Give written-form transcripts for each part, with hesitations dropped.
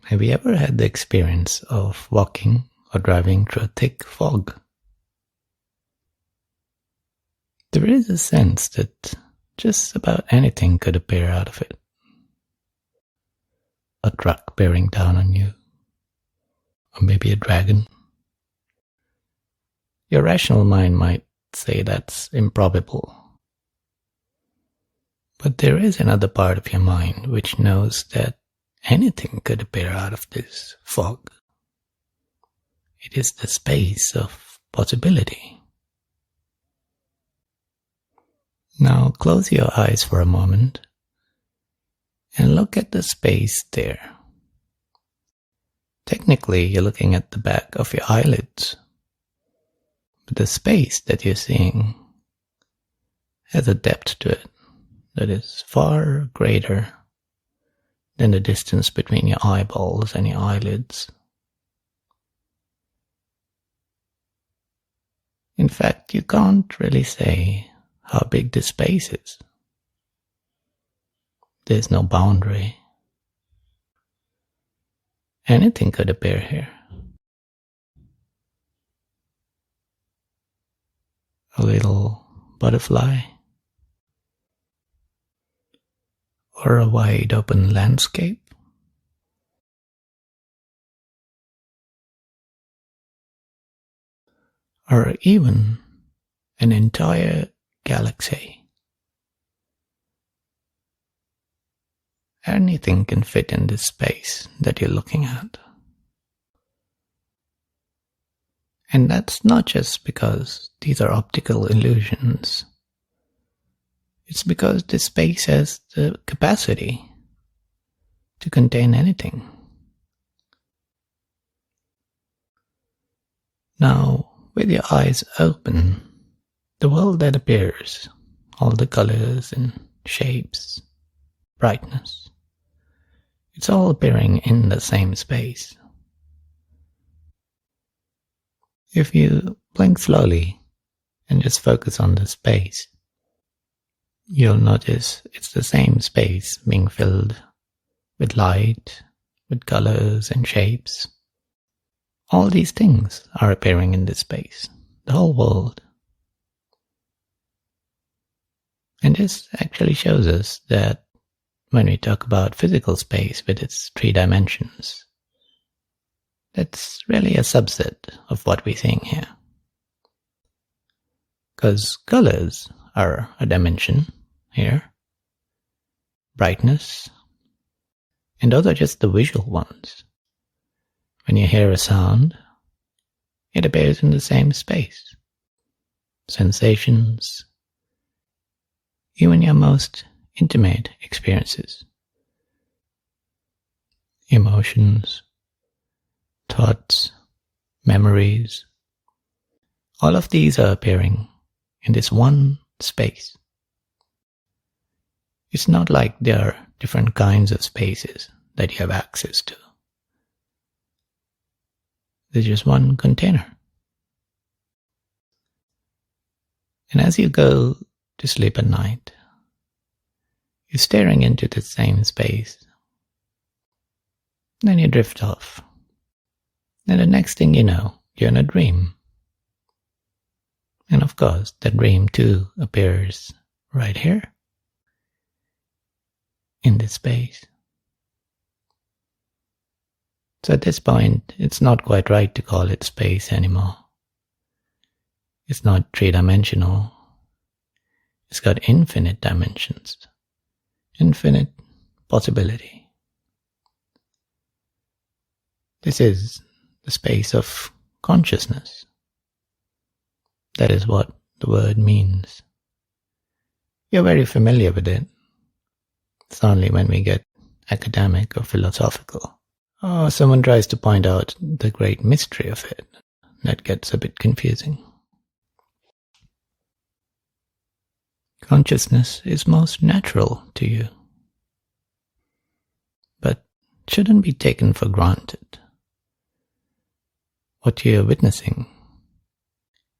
Have you ever had the experience of walking or driving through a thick fog? There is a sense that just about anything could appear out of it. A truck bearing down on you, or maybe a dragon. Your rational mind might say that's improbable. But there is another part of your mind which knows that anything could appear out of this fog. It is the space of possibility. Now close your eyes for a moment and look at the space there. Technically, you're looking at the back of your eyelids, but the space that you're seeing has a depth to it that is far greater than the distance between your eyeballs and your eyelids. In fact, you can't really say how big this space is. There's no boundary. Anything could appear here. A little butterfly, or a wide open landscape, or even an entire galaxy. Anything can fit in this space that you're looking at. And that's not just because these are optical illusions. It's because this space has the capacity to contain anything. Now, with your eyes open, the world that appears, all the colors and shapes, brightness, it's all appearing in the same space. If you blink slowly and just focus on the space, you'll notice it's the same space being filled with light, with colors and shapes. All these things are appearing in this space, the whole world. And this actually shows us that when we talk about physical space with its 3 dimensions, that's really a subset of what we're seeing here. Because colors are a dimension here, brightness, and those are just the visual ones. When you hear a sound, it appears in the same space. Sensations, even your most intimate experiences, emotions, thoughts, memories, all of these are appearing in this one space. It's not like there are different kinds of spaces that you have access to. There's just one container. And as you go to sleep at night, you're staring into the same space. Then you drift off. And the next thing you know, you're in a dream. And of course, the dream too appears right here, in this space. So at this point, it's not quite right to call it space anymore. It's not 3-dimensional. It's got infinite dimensions, infinite possibility. This is the space of consciousness. That is what the word means. You're very familiar with it. It's only when we get academic or philosophical, or someone tries to point out the great mystery of it, that gets a bit confusing. Consciousness is most natural to you, but shouldn't be taken for granted. What you're witnessing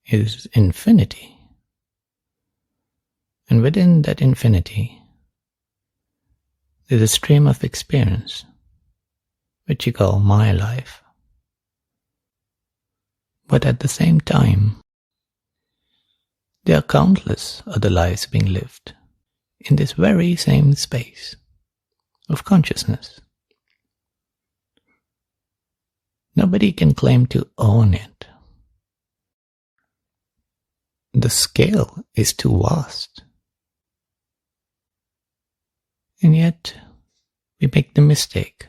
is infinity, and within that infinity, there's a stream of experience which you call my life. But at the same time, there are countless other lives being lived in this very same space of consciousness. Nobody can claim to own it. The scale is too vast. And yet, we make the mistake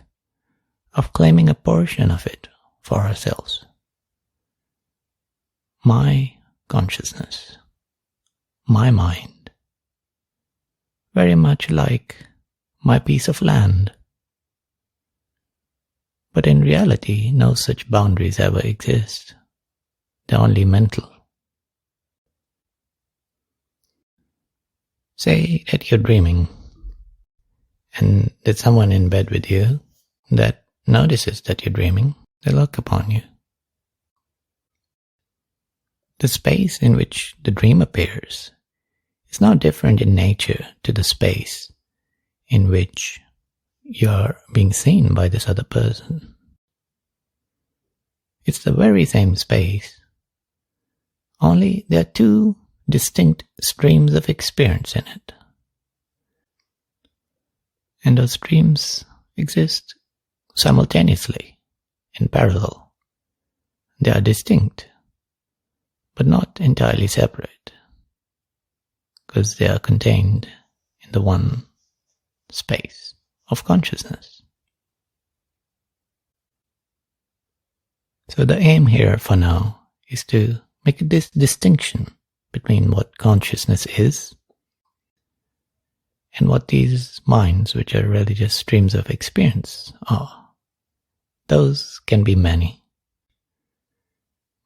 of claiming a portion of it for ourselves. My consciousness, my mind, very much like my piece of land. But in reality, no such boundaries ever exist. They're only mental. Say that you're dreaming, and there's someone in bed with you that notices that you're dreaming. They look upon you. The space in which the dream appears is not different in nature to the space in which you're being seen by this other person. It's the very same space, only there are two distinct streams of experience in it. And those streams exist simultaneously, in parallel. They are distinct, but not entirely separate, because they are contained in the one space of consciousness. So the aim here for now is to make this distinction between what consciousness is and what these minds, which are really just streams of experience, are. Those can be many.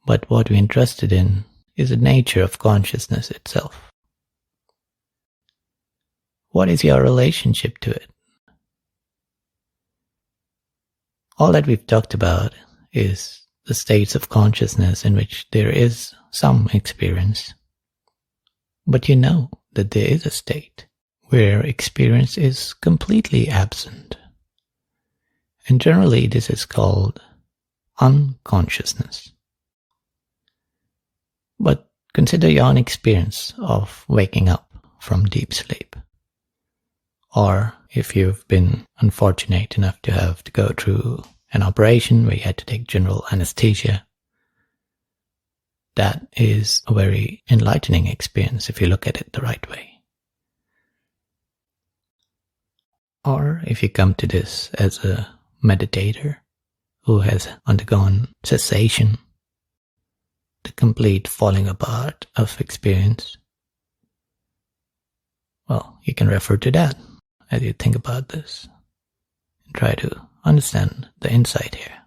But what we're interested in is the nature of consciousness itself. What is your relationship to it? All that we've talked about is the states of consciousness in which there is some experience. But you know that there is a state where experience is completely absent. And generally this is called unconsciousness. But consider your own experience of waking up from deep sleep. Or if you've been unfortunate enough to have to go through an operation where you had to take general anesthesia, that is a very enlightening experience if you look at it the right way. Or if you come to this as a meditator who has undergone cessation, the complete falling apart of experience, well, you can refer to that as you think about this and try to understand the insight here.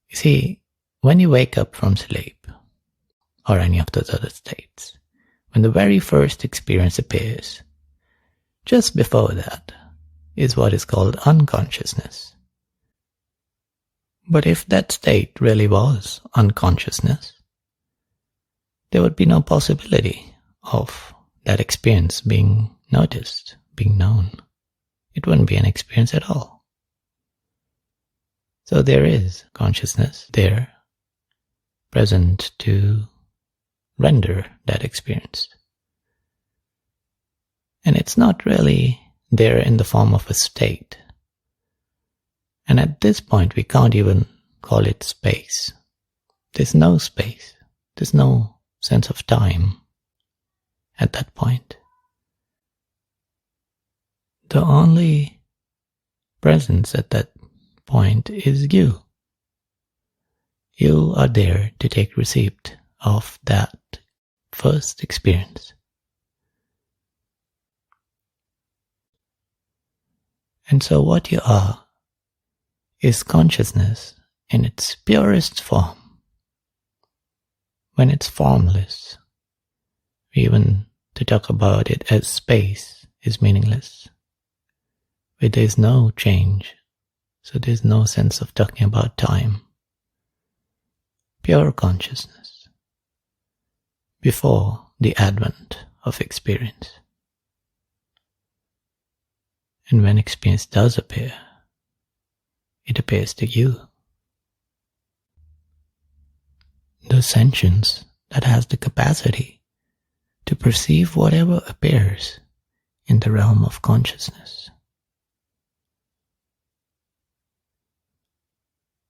You see, when you wake up from sleep, or any of those other states, when the very first experience appears, just before that is what is called unconsciousness. But if that state really was unconsciousness, there would be no possibility of that experience being noticed, being known. It wouldn't be an experience at all. So there is consciousness there, present to render that experience. And it's not really there in the form of a state. And at this point, we can't even call it space. There's no space. There's no sense of time at that point. The only presence at that point is you. You are there to take receipt of that first experience. And so what you are is consciousness in its purest form. When it's formless, even to talk about it as space is meaningless. Where there's no change, so there's no sense of talking about time. Pure consciousness, before the advent of experience. And when experience does appear, it appears to you. The sentience that has the capacity to perceive whatever appears in the realm of consciousness.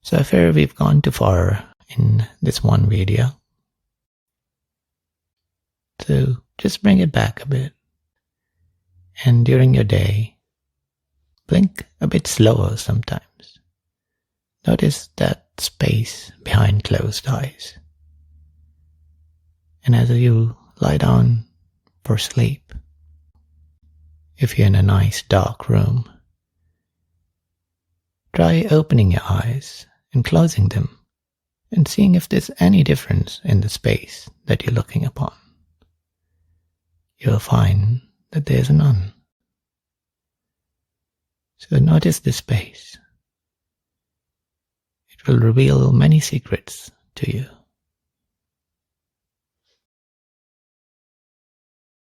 So I fear we've gone too far in this one video. So just bring it back a bit. And during your day, blink a bit slower sometimes. Notice that space behind closed eyes. And as you lie down for sleep, if you're in a nice dark room, try opening your eyes and closing them and seeing if there's any difference in the space that you're looking upon. You'll find that there's none. So notice this space. It will reveal many secrets to you.